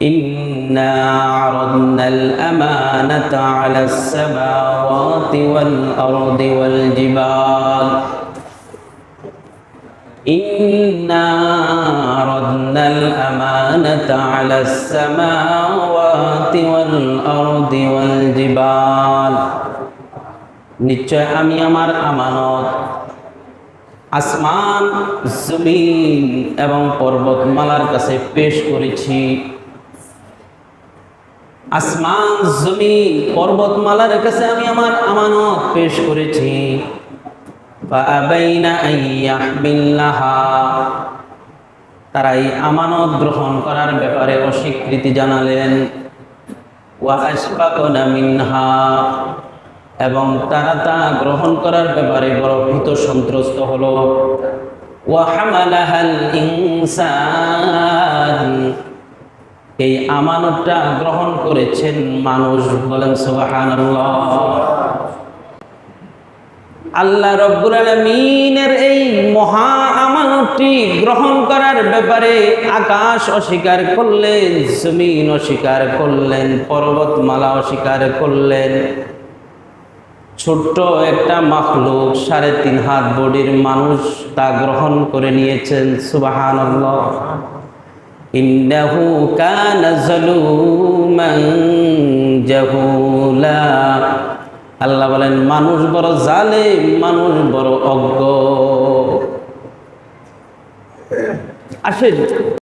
إنا عرضنا الأمانة على السماوات والأرض والجبال إنا عرضنا الأمانة على السماوات والأرض والجبال নিশ্চয় আমি আমার আমানত আসমান জমিন এবং পর্বতমালার কাছে পেশ করেছি। আসমান জমিন পর্বতমালার কাছে আমি আমার আমানত পেশ করেছি। ফাআবাইনা আইয়াহমিলাহা, তারা এই আমানত গ্রহণ করার ব্যাপারে অস্বীকৃতি জানালেন। ওয়া আশফাকনা মিনহা, এবং তারা তা গ্রহণ করার ব্যাপারে বড় ভীত সন্ত্রস্ত হলো। ওয়া হামালাহাল ইনসান, এই আমানতটা গ্রহণ করেছেন মানুষ। বলেন সুবহানাল্লাহ। আল্লাহ রাব্বুল আলামিনের এই মহা আমানতটি গ্রহণ করার ব্যাপারে আকাশ অস্বীকার করলেন, জমিন অস্বীকার করলেন, পর্বতমালা অস্বীকার করলেন। ছোট্ট একটা মাখলুক 3.5 হাত বডির মানুষ তা গ্রহণ করে নিয়েছেন। সুবহানাল্লাহ। ইন্নাহু কানা যালুমান জাহুলা, আল্লাহ বলেন মানুষ বড় জালেম, মানুষ বড় অজ্ঞ। আসেন